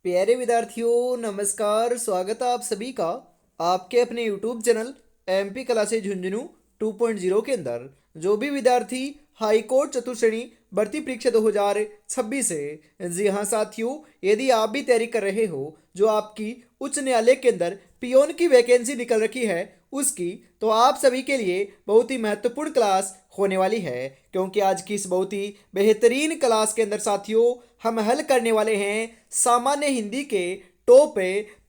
प्यारे विद्यार्थियों नमस्कार। स्वागत है आप सभी का आपके अपने YouTube channel MP classes Jhunjhunu 2.0 के अंदर। जो भी विद्यार्थी हाई कोर्ट चतुर्श्रेणी भर्ती परीक्षा 2026 है, जी हाँ साथियों, यदि आप भी तैयारी कर रहे हो जो आपकी उच्च न्यायालय के अंदर पियोन की वैकेंसी निकल रखी है उसकी, तो आप सभी के लिए बहुत ही महत्वपूर्ण क्लास होने वाली है। क्योंकि आज की इस बहुत ही बेहतरीन क्लास के अंदर साथियों हम हल करने वाले हैं सामान्य हिंदी के टॉप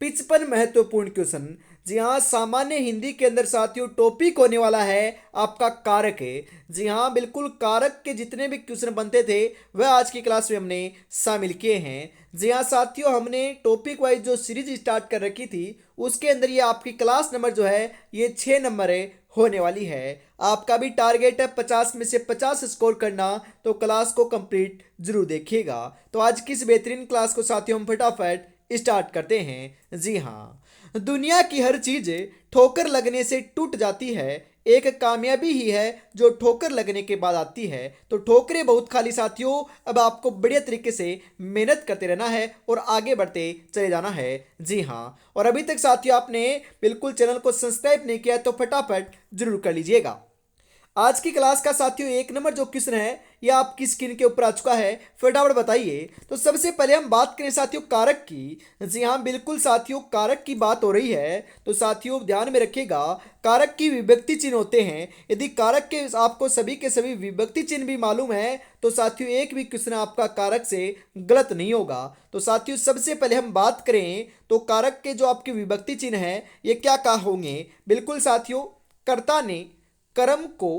55 महत्वपूर्ण क्वेश्चन। जी हाँ, सामान्य हिंदी के अंदर साथियों टॉपिक होने वाला है आपका कारक है। जी हाँ, बिल्कुल कारक के जितने भी क्वेश्चन बनते थे वह आज की क्लास में हमने शामिल किए हैं। जी हाँ साथियों, हमने टॉपिक वाइज जो सीरीज स्टार्ट कर रखी थी उसके अंदर ये आपकी क्लास नंबर जो है ये 6 नंबर है होने वाली है। आपका भी टारगेट है 50 में से 50 स्कोर करना, तो क्लास को कंप्लीट जरूर देखिएगा। तो आज की इस बेहतरीन क्लास को साथियों हम फटाफट स्टार्ट करते हैं। जी हाँ, दुनिया की हर चीज ठोकर लगने से टूट जाती है, एक कामयाबी ही है जो ठोकर लगने के बाद आती है। तो ठोकरें बहुत खाली साथियों, अब आपको बढ़िया तरीके से मेहनत करते रहना है और आगे बढ़ते चले जाना है। जी हाँ, और अभी तक साथियों आपने बिल्कुल चैनल को सब्सक्राइब नहीं किया तो फटाफट जरूर कर लीजिएगा। आज की क्लास का साथियों एक नंबर जो क्वेश्चन है ये आपकी स्क्रीन के ऊपर आ चुका है, फटाफट बताइए। तो सबसे पहले हम बात करें साथियों कारक की। जी हाँ बिल्कुल साथियों, कारक की बात हो रही है तो साथियों ध्यान में रखिएगा कारक की विभक्ति चिन्ह होते हैं। यदि कारक के आपको सभी के सभी विभक्ति चिन्ह भी मालूम है तो साथियों एक भी क्वेश्चन आपका कारक से गलत नहीं होगा। तो साथियों सबसे पहले हम बात करें तो कारक के जो आपके विभक्ति चिन्ह है ये क्या क्या होंगे। बिल्कुल साथियों, कर्ता ने कर्म को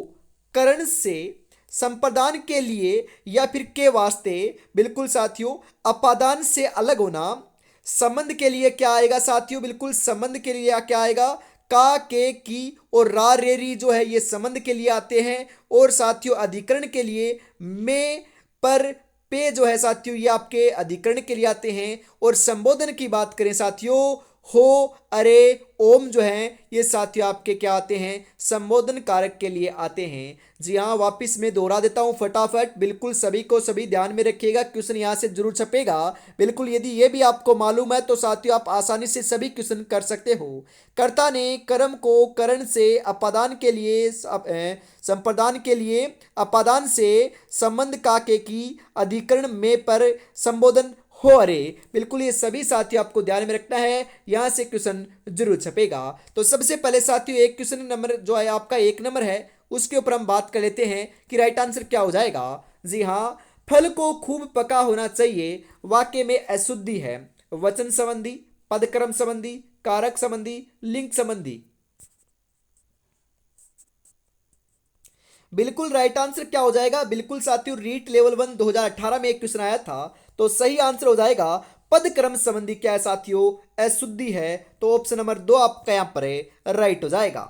करण से संपादन के लिए या फिर के वास्ते, बिल्कुल साथियों अपादान से अलग होना। संबंध के लिए क्या आएगा साथियों, बिल्कुल संबंध के लिए क्या आएगा, का के की और रा रे री जो है ये संबंध के लिए आते हैं। और साथियों अधिकरण के लिए में पर पे जो है साथियों ये आपके अधिकरण के लिए आते हैं। और संबोधन की बात करें साथियों, हो अरे ओम जो है ये साथियों आपके क्या आते हैं, संबोधन कारक के लिए आते हैं। जी हाँ, वापिस मैं दोहरा देता हूँ फटाफट, बिल्कुल सभी को सभी ध्यान में रखिएगा, क्वेश्चन यहाँ से जरूर छपेगा। बिल्कुल यदि ये भी आपको मालूम है तो साथियों आप आसानी से सभी क्वेश्चन कर सकते हो। कर्ता ने कर्म को करण से अपादान के लिए संप्रदान के लिए अपादान से संबंध का के की अधिकरण में पर संबोधन हो अरे, बिल्कुल ये सभी साथियों आपको ध्यान में रखना है, यहां से क्वेश्चन जरूर छपेगा। तो सबसे पहले साथियों एक क्वेश्चन नंबर जो है आपका एक नंबर है उसके ऊपर हम बात कर लेते हैं कि राइट आंसर क्या हो जाएगा। जी हाँ, फल को खूब पका होना चाहिए वाक्य में अशुद्धि है, वचन संबंधी, पदक्रम संबंधी, कारक संबंधी, लिंग संबंधी। बिल्कुल राइट आंसर क्या हो जाएगा, बिल्कुल साथियों रीट लेवल 1 2018 में एक क्वेश्चन आया था, तो सही आंसर हो जाएगा पद क्रम संबंधी क्या है साथियों, अशुद्धि है। तो ऑप्शन नंबर 2 आपका यहां पर राइट हो जाएगा।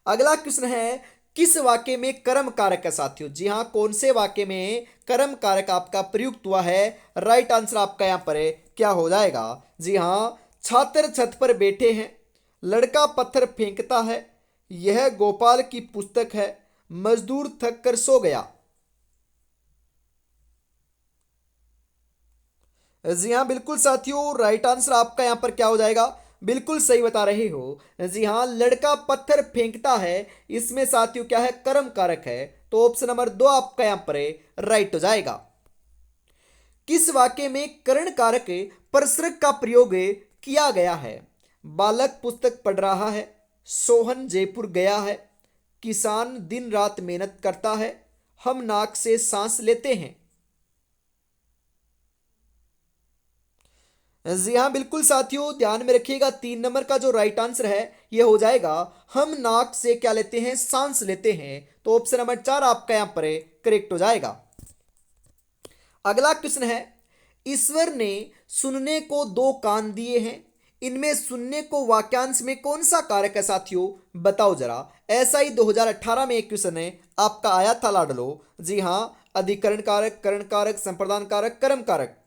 अगला क्वेश्चन है किस वाक्य में कर्म कारक है साथियों। जी हाँ, कौन से वाक्य में कर्म कारक आपका प्रयुक्त हुआ है, राइट आंसर आपका यहां पर क्या हो जाएगा। जी हाँ, छात्र छत पर बैठे हैं, लड़का पत्थर फेंकता है, यह गोपाल की पुस्तक है, मजदूर थक कर सो गया। जी हाँ बिल्कुल साथियों, राइट आंसर आपका यहाँ पर क्या हो जाएगा, बिल्कुल सही बता रहे हो। जी हाँ, लड़का पत्थर फेंकता है, इसमें साथियों क्या है, कर्म कारक है। तो ऑप्शन नंबर 2 आपका यहाँ पर राइट हो जाएगा। किस वाक्य में करण कारक परसरक का प्रयोग किया गया है। बालक पुस्तक पढ़ रहा है, सोहन जयपुर गया है, किसान दिन रात मेहनत करता है, हम नाक से सांस लेते हैं। जी हाँ बिल्कुल साथियों, ध्यान में रखिएगा 3 नंबर का जो राइट आंसर है ये हो जाएगा हम नाक से क्या लेते हैं, सांस लेते हैं। तो ऑप्शन नंबर 4 आपका यहां पर करेक्ट हो जाएगा। अगला क्वेश्चन है ईश्वर ने सुनने को 2 कान दिए हैं, इनमें सुनने को वाक्यांश में कौन सा कारक है साथियों, बताओ जरा। ऐसा ही 2018 में एक क्वेश्चन है आपका आया था लाडलो। जी हाँ, अधिकरण कारक, करण कारक, संप्रदान कारक, कर्म कारक।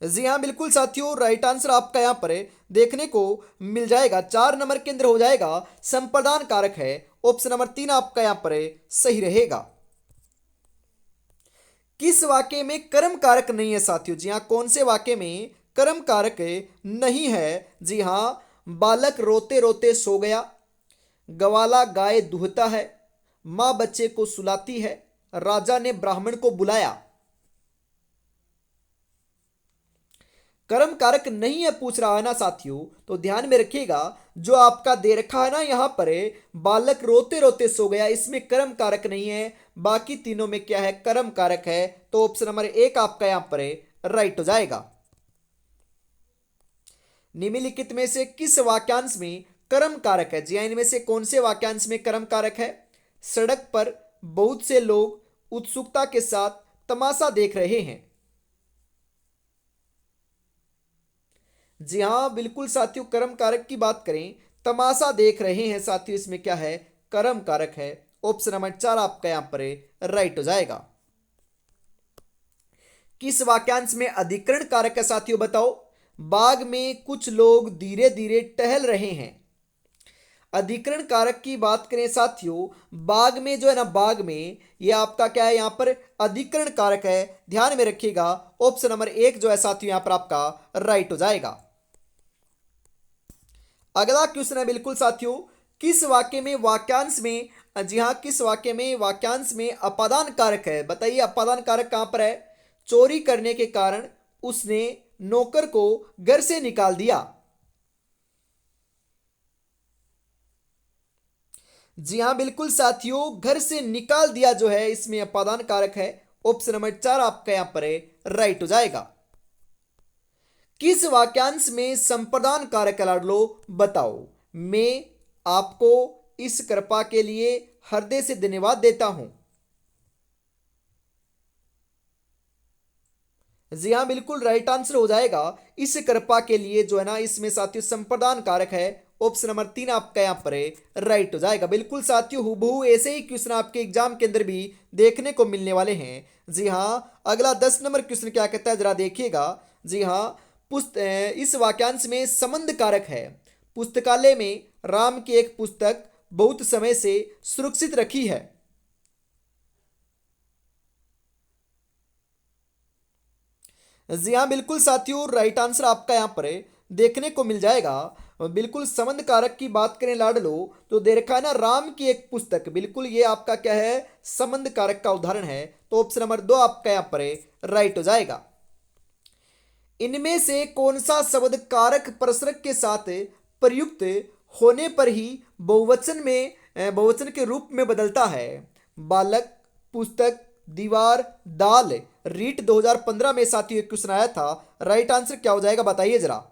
जी हाँ बिल्कुल साथियों, राइट आंसर आपका यहाँ पर देखने को मिल जाएगा, 4 नंबर के अंदर हो जाएगा संप्रदान कारक है। ऑप्शन नंबर 3 आपका यहाँ पर सही रहेगा। किस वाक्य में कर्म कारक नहीं है साथियों? जी हाँ, कौन से वाक्य में कर्म कारक नहीं है? जी हाँ, बालक रोते रोते सो गया, गवाला गाय दूहता है, माँ बच्चे को सुलाती है, राजा ने ब्राह्मण को बुलाया। कर्म कारक नहीं है पूछ रहा है ना साथियों, तो ध्यान में रखिएगा जो आपका दे रखा है ना यहाँ पर बालक रोते रोते सो गया, इसमें कर्म कारक नहीं है, बाकी तीनों में क्या है? कर्म कारक है। तो ऑप्शन नंबर एक आपका यहाँ पर राइट हो जाएगा। निम्नलिखित में से किस वाक्यांश में कर्म कारक है? जी हाँ, इनमें से कौन से वाक्यांश में कर्म कारक है? सड़क पर बहुत से लोग उत्सुकता के साथ तमाशा देख रहे हैं। जी हाँ बिल्कुल साथियों, कर्म कारक की बात करें, तमाशा देख रहे हैं साथियों, इसमें क्या है? कर्म कारक है। ऑप्शन नंबर चार आपका यहां पर राइट हो जाएगा। किस वाक्यांश में अधिकरण कारक है साथियों? बताओ। बाग में कुछ लोग धीरे धीरे टहल रहे हैं। अधिकरण कारक की बात करें साथियों, बाग में जो है ना, बाग में ये आपका क्या है? यहां पर अधिकरण कारक है, ध्यान में रखिएगा। ऑप्शन नंबर एक जो है साथियों यहां पर आपका राइट हो जाएगा। अगला क्वेश्चन है बिल्कुल साथियों, किस वाक्य में वाक्यांश में, जी हाँ, किस वाक्य में वाक्यांश में अपादान कारक है? बताइए अपादान कारक कहां पर है? चोरी करने के कारण उसने नौकर को घर से निकाल दिया। जी हाँ बिल्कुल साथियों, घर से निकाल दिया जो है इसमें अपादान कारक है। ऑप्शन नंबर चार आपका यहां पर राइट हो जाएगा। किस वाक्यांश में संप्रदान कारक है लाडलो? बताओ। मैं आपको इस कृपा के लिए हृदय से धन्यवाद देता हूं। जी हाँ बिल्कुल राइट आंसर हो जाएगा। इस कृपा के लिए जो है ना, इसमें साथियों संप्रदान कारक है। ऑप्शन नंबर तीन आपका यहाँ पर राइट हो जाएगा। बिल्कुल साथियों, हुबहू ऐसे ही क्वेश्चन आपके एग्जाम के अंदर भी देखने को मिलने वाले हैं। जी हाँ, अगला 10 नंबर क्वेश्चन क्या कहता है जरा देखिएगा। जी हाँ, इस वाक्यांश में संबंध कारक है। पुस्तकालय में राम की एक पुस्तक बहुत समय से सुरक्षित रखी है। जी हाँ बिल्कुल साथियों, राइट आंसर आपका यहाँ पर देखने को मिल जाएगा। बिल्कुल संबंध कारक की बात करें लाडलो, तो दे रखा है ना राम की एक पुस्तक, बिल्कुल ये आपका क्या है? संबंध कारक का उदाहरण है। तो ऑप्शन नंबर दो आपका यहाँ पर राइट हो जाएगा। इनमें से कौन सा शब्द कारक प्रसरक के साथ प्रयुक्त होने पर ही बहुवचन में बहुवचन के रूप में बदलता है? बालक, पुस्तक, दीवार, दाल। रीट 2015 में साथियों एक क्वेश्चन आया था, राइट आंसर क्या हो जाएगा बताइए जरा।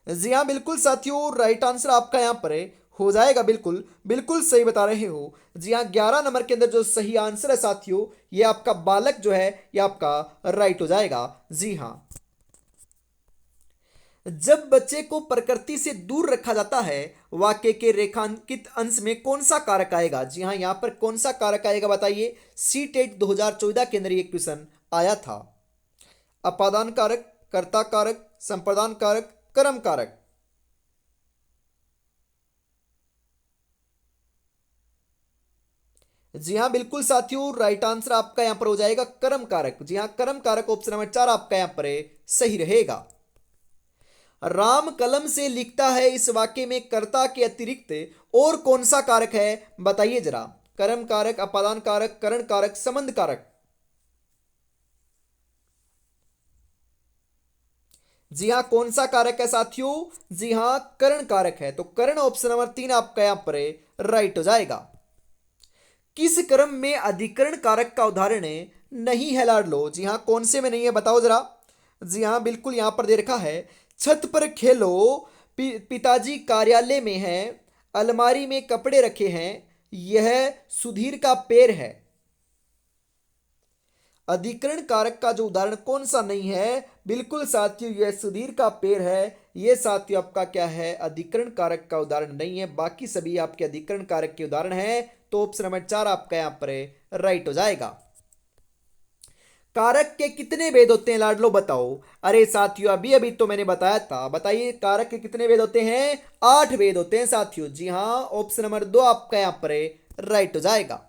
जी हाँ बिल्कुल साथियों, राइट आंसर आपका यहाँ पर हो जाएगा। बिल्कुल बिल्कुल सही बता रहे हो। जी हाँ, 11 नंबर के अंदर जो सही आंसर है साथियों, ये आपका बालक जो है ये आपका राइट हो जाएगा। जी हाँ, जब बच्चे को प्रकृति से दूर रखा जाता है, वाक्य के रेखांकित अंश में कौन सा कारक आएगा? जी हाँ, यहाँ पर कौन सा कारक आएगा बताइए। सी टेट 2014 के अंदर ये क्वेश्चन आया था। अपादान कारक, कर्ता कारक, संप्रदान कारक, कर्म कारक। जी हाँ बिल्कुल साथियों, राइट आंसर आपका यहाँ पर हो जाएगा कर्म कारक। जी हाँ, कर्म कारक ऑप्शन नंबर चार आपका यहाँ पर सही रहेगा। राम कलम से लिखता है, इस वाक्य में कर्ता के अतिरिक्त और कौन सा कारक है बताइए जरा। कर्म कारक, अपादान कारक, करण कारक, संबंध कारक। जी हाँ, कौन सा कारक है साथियों? जी हाँ, करण कारक है। तो करण ऑप्शन नंबर तीन आपका यहां पर राइट हो जाएगा। किस क्रम में अधिकरण कारक का उदाहरण नहीं है लाडलो? जी हाँ, कौन से में नहीं है बताओ जरा। जी हाँ बिल्कुल, यहां पर दे रखा है, छत पर खेलो, पिताजी कार्यालय में है, अलमारी में कपड़े रखे हैं, यह सुधीर का पैर है। अधिकरण कारक का जो उदाहरण कौन सा नहीं है? बिल्कुल साथियों, यह सुधीर का पैर है। ये साथियों आपका क्या है? अधिकरण कारक का उदाहरण नहीं है, बाकी सभी आपके अधिकरण कारक के उदाहरण हैं। तो ऑप्शन नंबर चार आपका यहाँ पर राइट हो जाएगा। कारक के कितने भेद होते हैं लाडलो बताओ। अरे साथियों, अभी अभी तो मैंने बताया था, बताइए कारक के कितने भेद होते हैं? 8 भेद होते हैं साथियों। जी हाँ, ऑप्शन नंबर दो आपका यहाँ पर राइट हो जाएगा।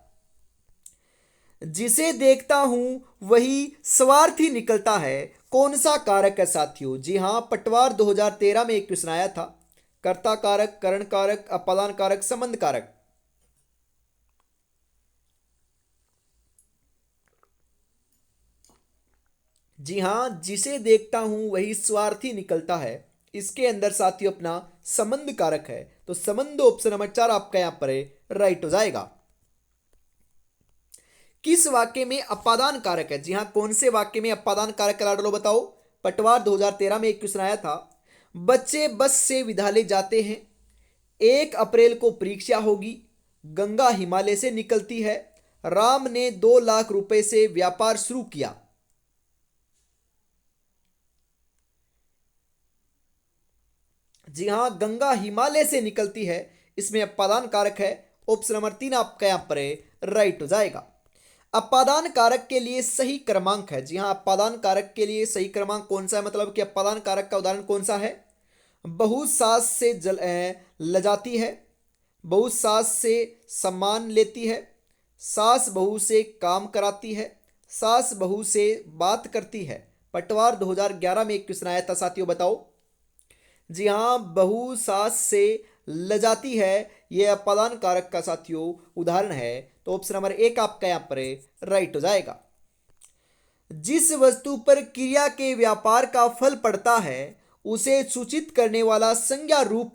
जिसे देखता हूं वही स्वार्थी निकलता है, कौन सा कारक है साथियों? जी हां, पटवार 2013 में एक क्वेश्चन आया था। कर्ता कारक, करण कारक, अपादान कारक, संबंध कारक। जी हां, जिसे देखता हूं वही स्वार्थी निकलता है, इसके अंदर साथियों अपना संबंध कारक है, तो संबंध ऑप्शन नंबर 4 आपका यहां पर राइट हो जाएगा। किस वाक्य में अपादान कारक है? जी हां, कौन से वाक्य में अपादान कारक है लाडलो बताओ? पटवार 2013 में एक क्वेश्चन आया था। बच्चे बस से विद्यालय जाते हैं, 1 अप्रैल को परीक्षा होगी, गंगा हिमालय से निकलती है, राम ने 2 लाख रुपए से व्यापार शुरू किया। जी हां, गंगा हिमालय से निकलती है, इसमें अपादान कारक है, ऑप्शन नंबर 3 आपका यहां पर राइट हो जाएगा। अपादान कारक के लिए सही क्रमांक है। जी हां, अपादान कारक के लिए सही क्रमांक कौन सा है? मतलब कि अपादान कारक का उदाहरण कौन सा है? बहू सास से लजाती है, बहू सास से सम्मान लेती है, सास बहू से काम कराती है, सास बहू से बात करती है। पटवार 2011 में एक क्वेश्चन आया था साथियों, बताओ। जी हाँ, बहू सास से लजाती है, यह अपादान कारक का साथियों उदाहरण है, तो ऑप्शन नंबर 1 आपका यहां पर राइट हो जाएगा। जिस वस्तु पर क्रिया के व्यापार का फल पड़ता है उसे सूचित करने वाला संज्ञा रूप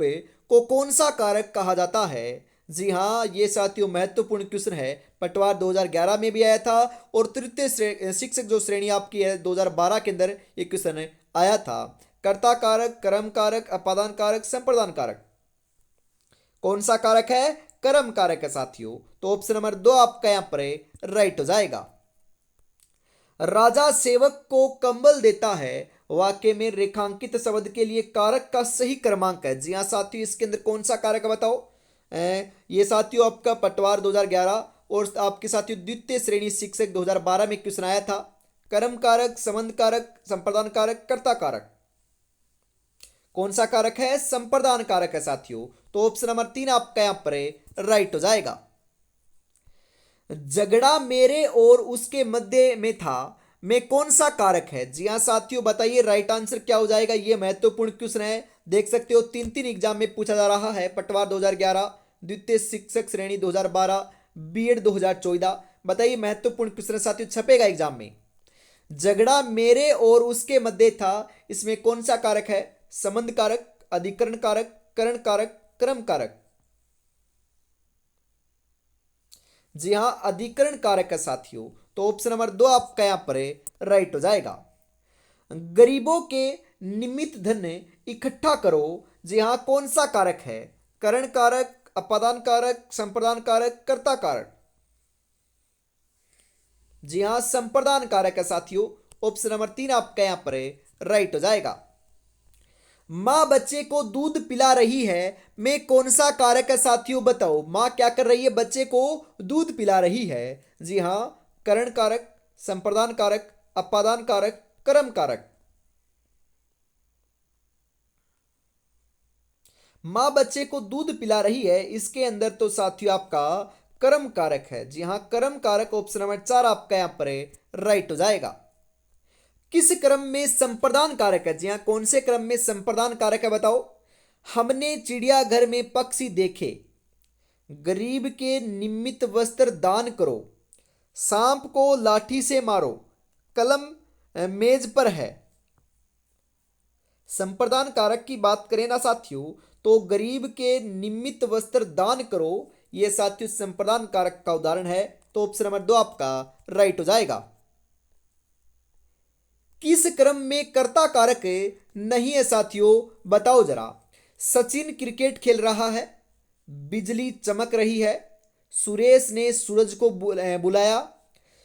को कौन सा कारक कहा जाता है? जी हाँ, ये साथियों महत्वपूर्ण क्वेश्चन है, पटवार 2011 में भी आया था, और तृतीय शिक्षक जो श्रेणी आपकी है 2012 के अंदर ये क्वेश्चन आया था। कर्ता कारक, कर्म कारक, अपादान कारक, संप्रदान कारक। कौन सा कारक है? कर्म कारक है साथियों, तो ऑप्शन नंबर 2 आपका यहां पर राइट हो जाएगा। राजा सेवक को कंबल देता है, वाक्य में रेखांकित शब्द के लिए कारक का सही क्रमांक है। जी हाँ साथियों, इसके अंदर कौन सा कारक है बताओ? ये साथियों आपका पटवार 2011 और आपके साथियों द्वितीय श्रेणी शिक्षक 2012 में क्वेश्चन आया था। कर्म कारक, संबंध कारक, संप्रदान कारक, कर्ता कारक। कौन सा कारक है? संप्रदान कारक है साथियों, तो ऑप्शन नंबर 3 आपका यहां पर राइट हो जाएगा। झगड़ा मेरे और उसके मध्य में था, में कौन सा कारक है? जी हाँ साथियों, बताइए राइट आंसर क्या हो जाएगा। ये महत्वपूर्ण क्वेश्चन है, देख सकते हो 3 एग्जाम में पूछा जा रहा है। पटवार 2011, द्वितीय शिक्षक श्रेणी 2012, बीएड 2014। बताइए महत्वपूर्ण क्वेश्चन साथियों, छपेगा एग्जाम में। झगड़ा मेरे और उसके मध्य था, इसमें कौन सा कारक है? संबंध कारक, अधिकरण कारक, करण कारक, क्रम कारक। जी हां, अधिकरण कारक है साथियों, तो ऑप्शन नंबर 2 आपका यहां पर राइट हो जाएगा। गरीबों के निमित्त धन इकट्ठा करो, जी हां कौन सा कारक है? करण कारक, अपादान कारक, संप्रदान कारक, कर्ता कारक। जी हां, संप्रदान कारक है साथियों, ऑप्शन नंबर 3 आपका यहां पर राइट हो जाएगा। माँ बच्चे को दूध पिला रही है, में कौन सा कारक है साथियों बताओ? माँ क्या कर रही है? बच्चे को दूध पिला रही है। जी हाँ, करण कारक, संप्रदान कारक, अपादान कारक, कर्म कारक। माँ बच्चे को दूध पिला रही है, इसके अंदर तो साथियों आपका कर्म कारक है। जी हाँ, कर्म कारक ऑप्शन नंबर 4 आपका यहां पर राइट हो जाएगा। किस क्रम में संप्रदान कारक है? जी हाँ, कौन से क्रम में संप्रदान कारक है बताओ? हमने चिड़ियाघर में पक्षी देखे, गरीब के निमित्त वस्त्र दान करो, सांप को लाठी से मारो, कलम मेज पर है। संप्रदान कारक की बात करें ना साथियों, तो गरीब के निमित्त वस्त्र दान करो, यह साथियों संप्रदान कारक का उदाहरण है, तो ऑप्शन नंबर 2 आपका राइट हो जाएगा। किस क्रम में कर्ता कारक नहीं है साथियों बताओ जरा? सचिन क्रिकेट खेल रहा है, बिजली चमक रही है, सुरेश ने सूरज को बुलाया,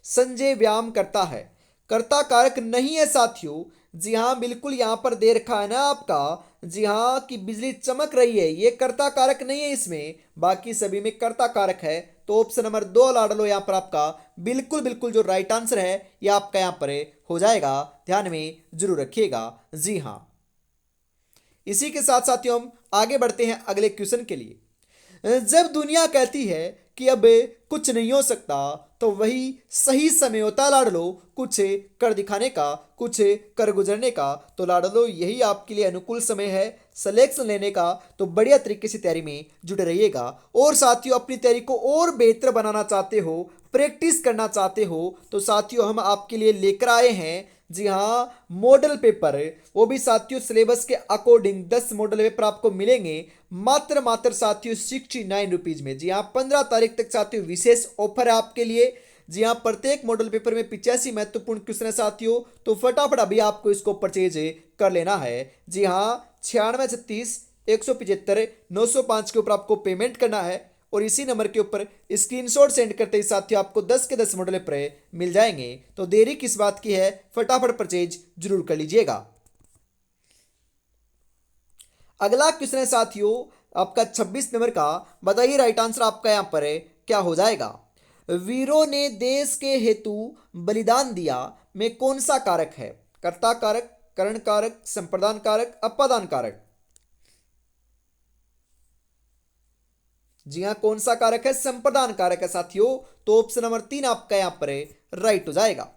संजय व्यायाम करता है। कर्ता कारक नहीं है साथियों। जी हाँ, बिल्कुल यहां पर दे रखा है ना आपका। जी हाँ, कि बिजली चमक रही है, ये कर्ता कारक नहीं है इसमें, बाकी सभी में कर्ता कारक है, तो ऑप्शन नंबर 2 लाडलो यहां पर आपका बिल्कुल बिल्कुल जो राइट आंसर है ये आपका यहां पर हो जाएगा, ध्यान में जरूर रखिएगा। जी हाँ, इसी के साथ साथियों हम आगे बढ़ते हैं अगले क्वेश्चन के लिए। जब दुनिया कहती है कि अब कुछ नहीं हो सकता, तो वही सही समय होता है लाडलो कुछ कर दिखाने का, कुछ कर गुजरने का। तो लाडलो यही आपके लिए अनुकूल समय है सिलेक्शन लेने का। तो बढ़िया तरीके से तैयारी में जुटे रहिएगा। और साथियों, अपनी तैयारी को और बेहतर बनाना चाहते हो, प्रैक्टिस करना चाहते हो, तो साथियों हम आपके लिए लेकर आए हैं, जी हाँ, मॉडल पेपर। वो भी साथियों सिलेबस के अकॉर्डिंग 10 मॉडल पेपर आपको मिलेंगे मात्र मात्र साथियों 69 रुपीज में। जी हाँ, 15 तारीख तक साथियों विशेष ऑफर है आपके लिए। जी हाँ, प्रत्येक मॉडल पेपर में 85 महत्वपूर्ण क्वेश्चन है साथियों। तो फटाफट अभी आपको इसको परचेज कर लेना है। जी हाँ, 9636 175 905 के ऊपर आपको पेमेंट करना है और इसी नंबर के ऊपर स्क्रीनशॉट सेंड करते ही साथियों आपको 10 के 10 मॉडल पेपर मिल जाएंगे। तो देरी किस बात की है, फटाफट परचेज जरूर कर लीजिएगा। अगला क्वेश्चन है साथियों आपका 26 नंबर का। बताइए राइट आंसर आपका यहां पर है क्या हो जाएगा। वीरों ने देश के हेतु बलिदान दिया में कौन सा कारक है। कर्ता कारक, करण कारक, संप्रदान कारक, अपादान कारक। जी हाँ, कौन सा कारक है, संप्रदान कारक है साथियों। तो ऑप्शन नंबर 3 आपका यहां पर राइट हो जाएगा।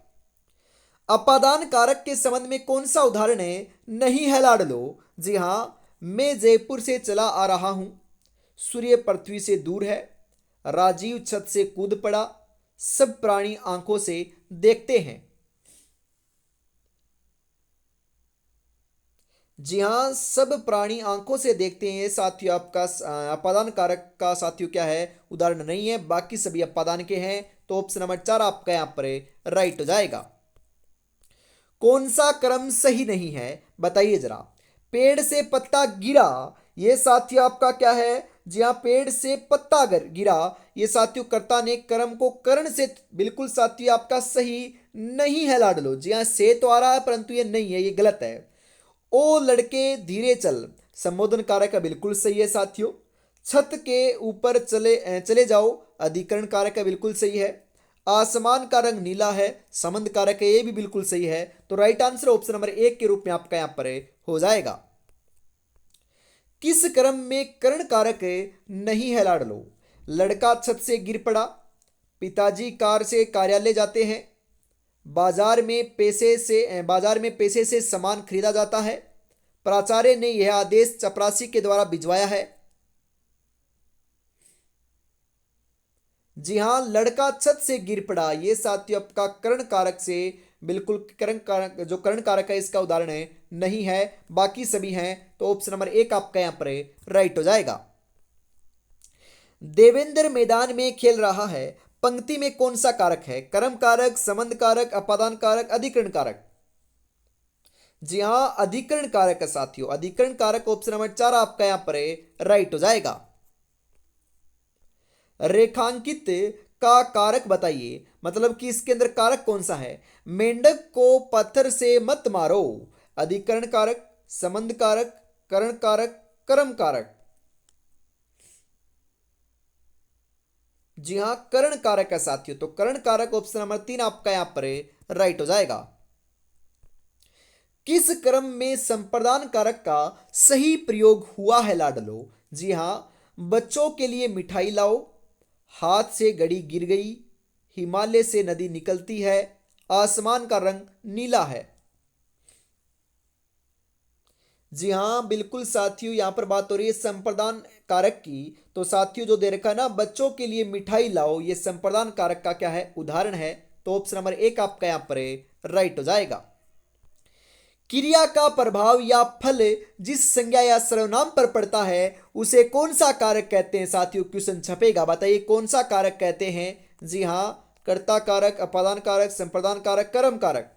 अपादान कारक के संबंध में कौन सा उदाहरण है नहीं है लाडलो। जी हाँ, मैं जयपुर से चला आ रहा हूं, सूर्य पृथ्वी से दूर है, राजीव छत से कूद पड़ा, सब प्राणी आंखों से देखते हैं। जी हाँ, सब प्राणी आंखों से देखते हैं साथियों। आपका अपादान कारक का साथियों क्या है, उदाहरण नहीं है, बाकी सभी अपादान के हैं। तो ऑप्शन नंबर 4 आपका यहां पर राइट हो जाएगा। कौन सा क्रम सही नहीं है बताइए जरा। पेड़ से पत्ता गिरा, ये साथियों आपका क्या है, जी हाँ, पेड़ से पत्ता गिरा, ये साथियों कर्ता ने कर्म को करण से बिल्कुल साथियों आपका सही नहीं है लाडलो। जी हाँ, से तो आ रहा है परंतु ये नहीं है, ये गलत है। ओ लड़के धीरे चल, संबोधन कारक का बिल्कुल सही है साथियों। छत के ऊपर चले चले जाओ, अधिकरण कारक का बिल्कुल सही है। आसमान का रंग नीला है, संबंध कारक है, ये भी बिल्कुल सही है। तो राइट आंसर ऑप्शन नंबर 1 के रूप में आपका यहां पर हो जाएगा। किस क्रम में करण कारक नहीं है लाडलो। लड़का छत से गिर पड़ा, पिताजी कार से कार्यालय जाते हैं, बाजार में पैसे से सामान खरीदा जाता है, प्राचार्य ने यह आदेश चपरासी के द्वारा भिजवाया है। जी हाँ, लड़का छत से गिर पड़ा, ये साथियों आपका कर्ण कारक से बिल्कुल कर्ण कारक, जो कर्ण कारक है इसका उदाहरण है नहीं है, बाकी सभी हैं। तो ऑप्शन नंबर 1 आपका यहां पर राइट हो जाएगा। देवेंद्र मैदान में खेल रहा है, पंक्ति में कौन सा कारक है। कर्म कारक, संबंध कारक, अपादान कारक, अधिकरण कारक। जी हाँ, अधिकरण कारक है साथियों। अधिकरण कारक ऑप्शन नंबर 4 आपका यहां पर राइट हो जाएगा। रेखांकित का कारक बताइए, मतलब कि इसके अंदर कारक कौन सा है। मेंढक को पत्थर से मत मारो, अधिकरण कारक, संबंध कारक, करण कारक, कर्म कारक। जी हाँ, करण कारक है साथियों। तो करण कारक ऑप्शन नंबर 3 आपका यहां पर राइट हो जाएगा। किस क्रम में संप्रदान कारक का सही प्रयोग हुआ है लाडलो। जी हाँ, बच्चों के लिए मिठाई लाओ, हाथ से घड़ी गिर गई, हिमालय से नदी निकलती है, आसमान का रंग नीला है। जी हाँ, बिल्कुल साथियों, यहां पर बात हो रही है संप्रदान कारक की। तो साथियों जो दे रखा है ना, बच्चों के लिए मिठाई लाओ, ये संप्रदान कारक का क्या है, उदाहरण है। तो ऑप्शन नंबर 1 आपका यहां पर राइट हो जाएगा। क्रिया का प्रभाव या फल जिस संज्ञा या सर्वनाम पर पड़ता है उसे कौन सा कारक कहते हैं साथियों। क्वेश्चन छपेगा, बताइए कौन सा कारक कहते हैं। जी हाँ, कर्ता कारक, अपादान कारक, संप्रदान कारक, कर्म कारक।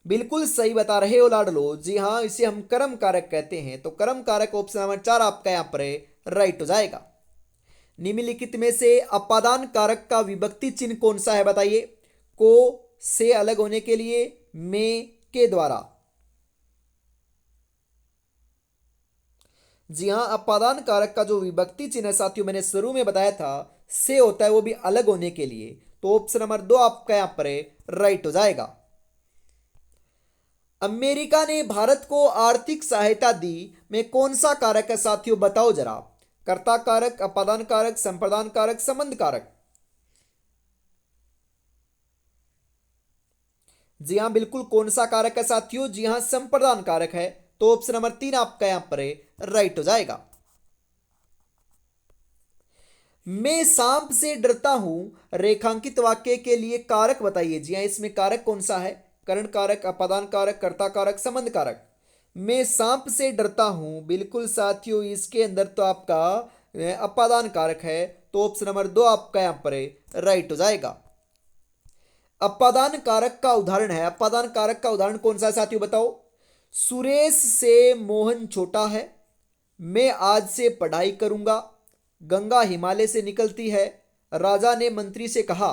बिल्कुल सही बता रहे हो लाडलो। जी हाँ, इसे हम कर्म कारक कहते हैं। तो कर्म कारक ऑप्शन नंबर 4 आपका यहां पर राइट हो जाएगा। निम्नलिखित में से अपादान कारक का विभक्ति चिन्ह कौन सा है बताइए। को से अलग होने के लिए, में के द्वारा। जी हाँ, अपादान कारक का जो विभक्ति चिन्ह है साथियों, मैंने शुरू में बताया था, से होता है, वो भी अलग होने के लिए। तो ऑप्शन नंबर 2 आपका यहां पर राइट हो जाएगा। अमेरिका ने भारत को आर्थिक सहायता दी में कौन सा कारक है साथियों, बताओ जरा। कर्ता कारक, अपादान कारक, संप्रदान कारक, संबंध कारक। जी हाँ बिल्कुल, कौन सा कारक है साथियों, जी हाँ संप्रदान कारक है। तो ऑप्शन नंबर 3 आपका यहां पर राइट हो जाएगा। मैं सांप से डरता हूं रेखांकित वाक्य के लिए कारक बताइए। जी हाँ, इसमें कारक कौन सा है, करण कारक, अपादान कारक, कर्ता कारक, संबंध कारक। मैं सांप से डरता हूं, बिल्कुल साथियों इसके अंदर तो आपका अपादान कारक है। तो ऑप्शन नंबर 2 आपका यहां पर राइट हो जाएगा। अपादान कारक का उदाहरण है, अपादान कारक का उदाहरण कौन सा है साथियों, बताओ। सुरेश से मोहन छोटा है, मैं आज से पढ़ाई करूंगा, गंगा हिमालय से निकलती है, राजा ने मंत्री से कहा।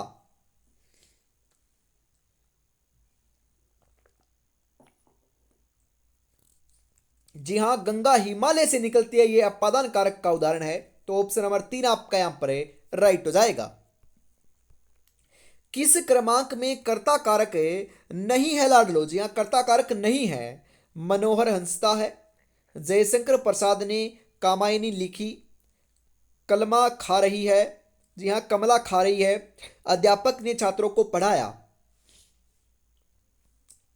जी हां, गंगा हिमालय से निकलती है, यह अपादान कारक का उदाहरण है। तो ऑप्शन नंबर 3 आपका यहां पर राइट हो जाएगा। किस क्रमांक में कर्ता कारक नहीं है लाडलो, जी हां कर्ता कारक नहीं है। मनोहर हंसता है, जयशंकर प्रसाद ने कामायनी लिखी, कलमा खा रही है, जी हाँ कमला खा रही है, अध्यापक ने छात्रों को पढ़ाया।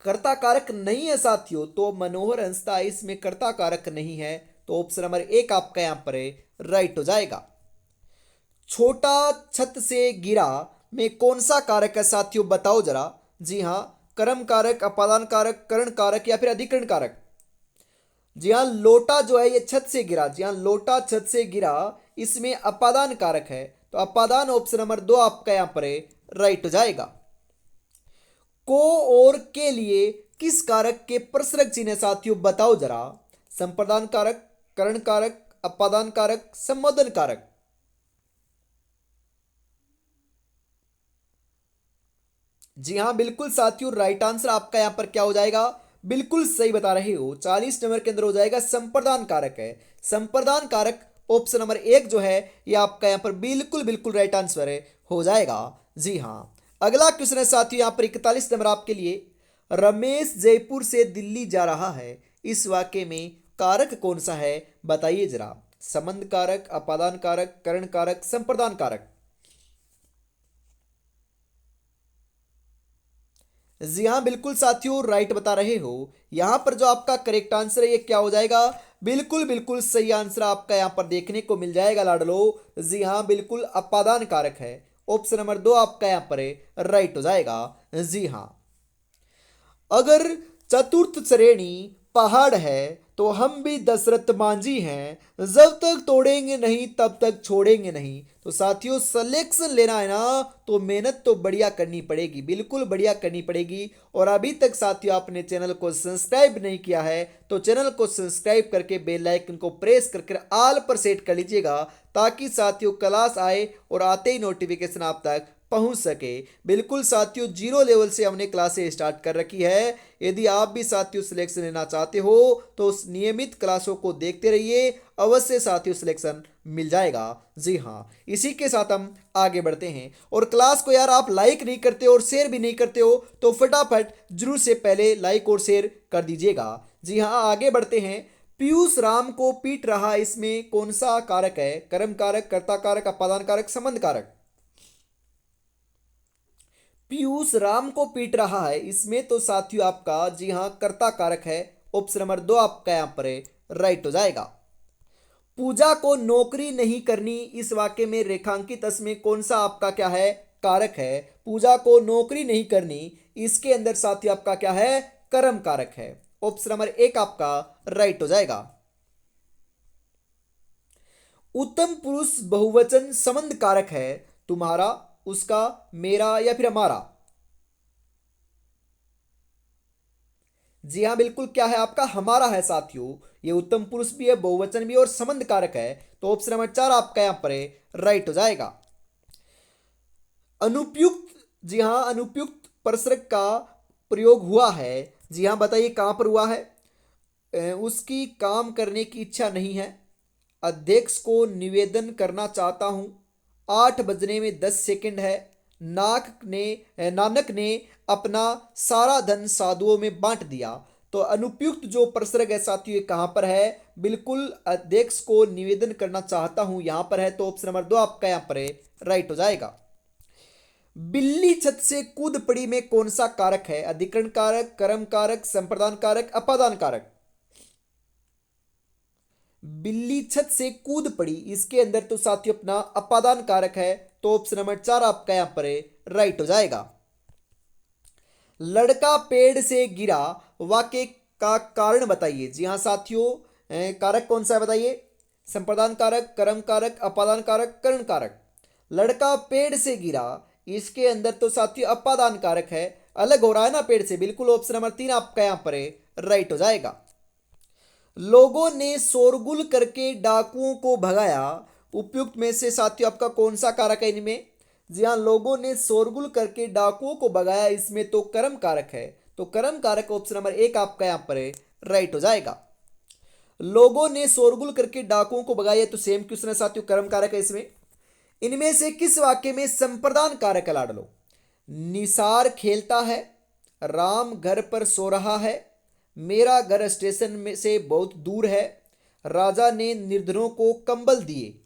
कर्ता कारक नहीं है साथियों, तो मनोहर हंसता है इसमें कर्ता कारक नहीं है। तो ऑप्शन नंबर 1 आपका यहां पर राइट हो जाएगा। छोटा छत से गिरा में कौन सा कारक है साथियों, बताओ जरा। जी हाँ, कर्म कारक, अपादान कारक, करण कारक या फिर अधिकरण कारक। जी हाँ, लोटा जो है ये छत से गिरा, जी हाँ लोटा छत से गिरा, इसमें अपादान कारक है। तो अपादान ऑप्शन नंबर 2 आपका यहां पर राइट हो जाएगा। को और के लिए किस कारक के प्रसरक चिन्ह है साथियों, बताओ जरा। संप्रदान कारक, करण कारक, अपादान कारक, संबोधन कारक। जी हाँ बिल्कुल साथियों, राइट आंसर आपका यहां पर क्या हो जाएगा, बिल्कुल सही बता रहे हो, 40 नंबर के अंदर हो जाएगा संप्रदान कारक है। संप्रदान कारक ऑप्शन नंबर 1 जो है ये आपका यहां पर बिल्कुल बिल्कुल राइट आंसर है, हो जाएगा। जी हाँ, अगला क्वेश्चन है साथियों यहां पर 41 नंबर आपके लिए। रमेश जयपुर से दिल्ली जा रहा है, इस वाक्य में कारक कौन सा है, बताइए जरा। संबंध कारक, अपादान कारक, करण कारक, संप्रदान कारक। जी हाँ बिल्कुल साथियों, राइट बता रहे हो। यहां पर जो आपका करेक्ट आंसर है ये क्या हो जाएगा, बिल्कुल बिल्कुल सही आंसर आपका यहां पर देखने को मिल जाएगा लाडलो। जी हाँ बिल्कुल अपादान कारक है। ऑप्शन नंबर 2 आपका यहां पर राइट हो जाएगा। जी हाँ, अगर चतुर्थ श्रेणी पहाड़ है तो हम भी दशरथ मांझी हैं, जब तक तोड़ेंगे नहीं तब तक छोड़ेंगे नहीं। तो साथियों सिलेक्शन लेना है ना, तो मेहनत तो बढ़िया करनी पड़ेगी, बिल्कुल बढ़िया करनी पड़ेगी। और अभी तक साथियों आपने चैनल को सब्सक्राइब नहीं किया है तो चैनल को सब्सक्राइब करके बेल आइकन को प्रेस करके ऑल पर सेट कर लीजिएगा, ताकि साथियों क्लास आए और आते ही नोटिफिकेशन आप तक पहुंच सके। बिल्कुल साथियों, जीरो लेवल से हमने क्लासें स्टार्ट कर रखी है। यदि आप भी साथियों सिलेक्शन लेना चाहते हो तो उस नियमित क्लासों को देखते रहिए, अवश्य साथियों सिलेक्शन मिल जाएगा। जी हाँ, इसी के साथ हम आगे बढ़ते हैं। और क्लास को यार आप लाइक नहीं करते और शेयर भी नहीं करते हो तो फटाफट जरूर से पहले लाइक और शेयर कर दीजिएगा। जी हाँ, आगे बढ़ते हैं। पीयूष राम को पीट रहा, इसमें कौन सा कारक है, कर्म कारक, कर्ता कारक, अपादान कारक, संबंध कारक। पीयूष राम को पीट रहा है, इसमें तो साथियों आपका जी हाँ कर्ता कारक है। ऑप्शन नंबर 2 आपका यहां पर राइट हो जाएगा। पूजा को नौकरी नहीं करनी, इस वाक्य में रेखांकित में कौन सा आपका क्या है, कारक है। पूजा को नौकरी नहीं करनी, इसके अंदर साथियों आपका क्या है, कर्म कारक है। ऑप्शन नंबर 1 आपका राइट हो जाएगा। उत्तम पुरुष बहुवचन संबंध कारक है, तुम्हारा, उसका, मेरा या फिर हमारा। जी हाँ बिल्कुल, क्या है आपका, हमारा है साथियों। ये उत्तम पुरुष भी है, बहुवचन भी है और संबंध कारक है। तो ऑप्शन नंबर 4 आपका यहां पर राइट हो जाएगा। अनुपयुक्त, जी हाँ अनुपयुक्त प्रसरक का प्रयोग हुआ है, जी हाँ बताइए कहां पर हुआ है। उसकी काम करने की इच्छा नहीं है, अध्यक्ष को निवेदन करना चाहता हूँ, 8 बजने में 10 सेकंड है, नानक ने अपना सारा धन साधुओं में बांट दिया, तो अनुपयुक्त जो प्रसर्ग है साथियों ये कहाँ पर है, बिल्कुल अध्यक्ष को निवेदन करना चाहता हूं यहां पर है। तो ऑप्शन नंबर 2 आपका यहां पर है राइट हो जाएगा। बिल्ली छत से कूद पड़ी में कौन सा कारक है, अधिकरण कारक, कर्म कारक, संप्रदान कारक, अपादान कारक। बिल्ली छत से कूद पड़ी, इसके अंदर तो साथियों अपना अपादान कारक है। तो ऑप्शन नंबर 4 आपका यहां पर है राइट हो जाएगा। लड़का पेड़ से गिरा, वाक्य का कारण बताइए। जी हाँ साथियों, कारक कौन सा है बताइए, संप्रदान कारक, कर्म कारक, अपादान कारक, करण कारक। लड़का पेड़ से गिरा, इसके अंदर तो साथियों अपादान कारक है, अलग हो रहा है ना पेड़ से, बिल्कुल ऑप्शन नंबर 3 आपका यहां पर है राइट हो जाएगा। लोगों ने शोरगुल करके डाकुओं को भगाया, उपयुक्त में से साथियों आपका कौन सा कारक है इनमें। जी हाँ, लोगों ने शोरगुल करके डाकुओं को भगाया, इसमें तो कर्म कारक है। तो कर्म कारक ऑप्शन नंबर 1 आपका यहां पर है राइट हो जाएगा। लोगों ने शोरगुल करके डाकुओं को भगाया, तो सेम क्वेश्चन है साथियों, कर्म कारक है इसमें। इनमें से किस वाक्य में संप्रदान कारक है लाडलो। निसार खेलता है, राम घर पर सो रहा है, मेरा घर स्टेशन में से बहुत दूर है, राजा ने निर्धनों को कंबल दिए।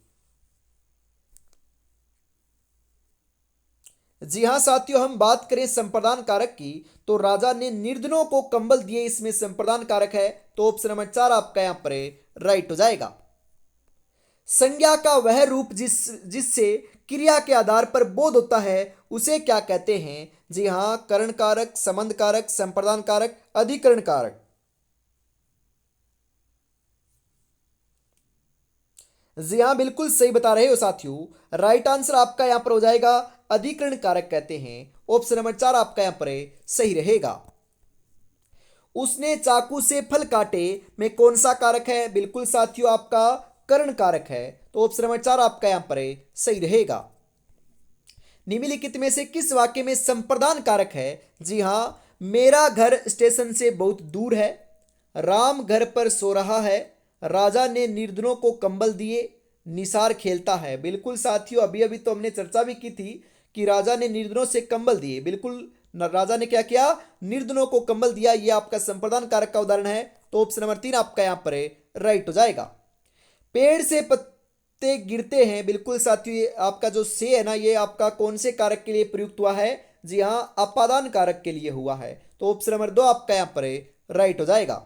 जी हां साथियों, हम बात करें संप्रदान कारक की, तो राजा ने निर्धनों को कंबल दिए, इसमें संप्रदान कारक है। तो ऑप्शन नंबर 4 आपका यहां पर राइट हो जाएगा। संज्ञा का वह रूप जिससे क्रिया के आधार पर बोध होता है उसे क्या कहते हैं। जी हां, करण कारक, संबंध कारक, संप्रदान कारक, अधिकरण कारक। जी हाँ, बिल्कुल सही बता रहे हो साथियों, राइट आंसर आपका यहां पर हो जाएगा अधिकरण कारक कहते हैं। ऑप्शन नंबर 4 आपका यहां पर सही रहेगा। उसने चाकू से फल काटे में कौन सा कारक है, बिल्कुल साथियों आपका करण कारक है। तो ऑप्शन नंबर 4 आपका यहां पर सही रहेगा। निम्नलिखित में से किस वाक्य में संप्रदान कारक है। जी हां, मेरा घर स्टेशन से बहुत दूर है, राम घर पर सो रहा है, राजा ने निर्धनों को कंबल दिए, निसार खेलता है। बिल्कुल साथियों, अभी अभी तो हमने चर्चा भी की थी कि राजा ने निर्धनों से कंबल दिए, बिल्कुल राजा ने क्या किया, निर्धनों को कंबल दिया, यह आपका संप्रदान कारक का उदाहरण है। तो ऑप्शन नंबर 3 आपका यहां पर राइट हो जाएगा। पेड़ से पत्ते गिरते हैं, बिल्कुल साथियों ये आपका जो से है ना, ये आपका कौन से कारक के लिए प्रयुक्त हुआ है। जी हां, अपादान कारक के लिए हुआ है। तो ऑप्शन नंबर 2 आपका यहां पर राइट हो जाएगा।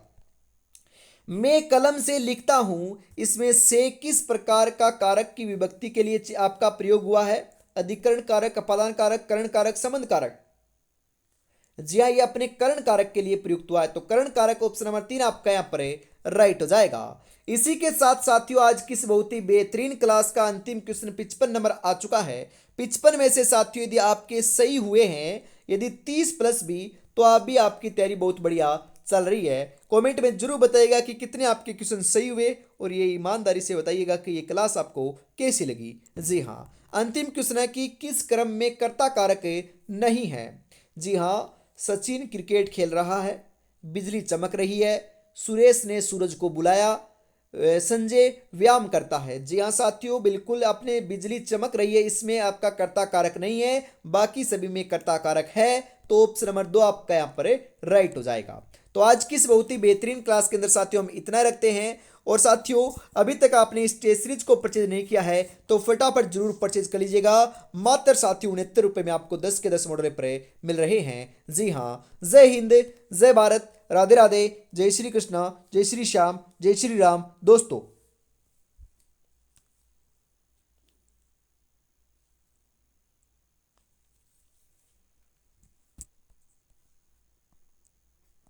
मैं कलम से लिखता हूं, इसमें से किस प्रकार का कारक की विभक्ति के लिए आपका प्रयोग हुआ है। अधिकरण कारक, अपादान कारक, करण कारक, संबंध कारक। जी हाँ, ये अपने करण कारक के लिए प्रयुक्त हुआ है। तो करण कारक ऑप्शन नंबर 3 आपका यहां पर राइट हो जाएगा। इसी के साथ साथियों आज की इस बहुत ही बेहतरीन क्लास का अंतिम क्वेश्चन 55 नंबर आ चुका है। 55 में से साथियों यदि आपके सही हुए हैं, यदि 30 प्लस भी, तो आप भी आपकी तैयारी बहुत बढ़िया चल रही है। कमेंट में जरूर बताइएगा कि कितने आपके क्वेश्चन सही हुए, और ये ईमानदारी से बताइएगा कि ये क्लास आपको कैसी लगी। जी हाँ, अंतिम क्वेश्चन है कि किस क्रम में कर्ता कारक नहीं है। जी हाँ, सचिन क्रिकेट खेल रहा है, बिजली चमक रही है, सुरेश ने सूरज को बुलाया, संजय व्यायाम करता है। जी हाँ साथियों, बिल्कुल आपने बिजली चमक रही है, इसमें आपका कर्ता कारक नहीं है, बाकी सभी में कर्ता कारक है। तो ऑप्शन नंबर 2 आपका यहाँ पर राइट हो जाएगा। तो आज की इस बहुत ही बेहतरीन क्लास के अंदर साथियों हम इतना रखते हैं। और साथियों, अभी तक आपने इस टेस्ट सीरीज को परचेज नहीं किया है तो फटाफट जरूर परचेज कर लीजिएगा। मात्र साथियों 69 रुपये में आपको 10 के 10 मॉडल पेपर मिल रहे हैं। जी हाँ, जय हिंद, जय भारत, राधे राधे, जय श्री कृष्णा, जय श्री श्याम, जय श्री राम दोस्तों।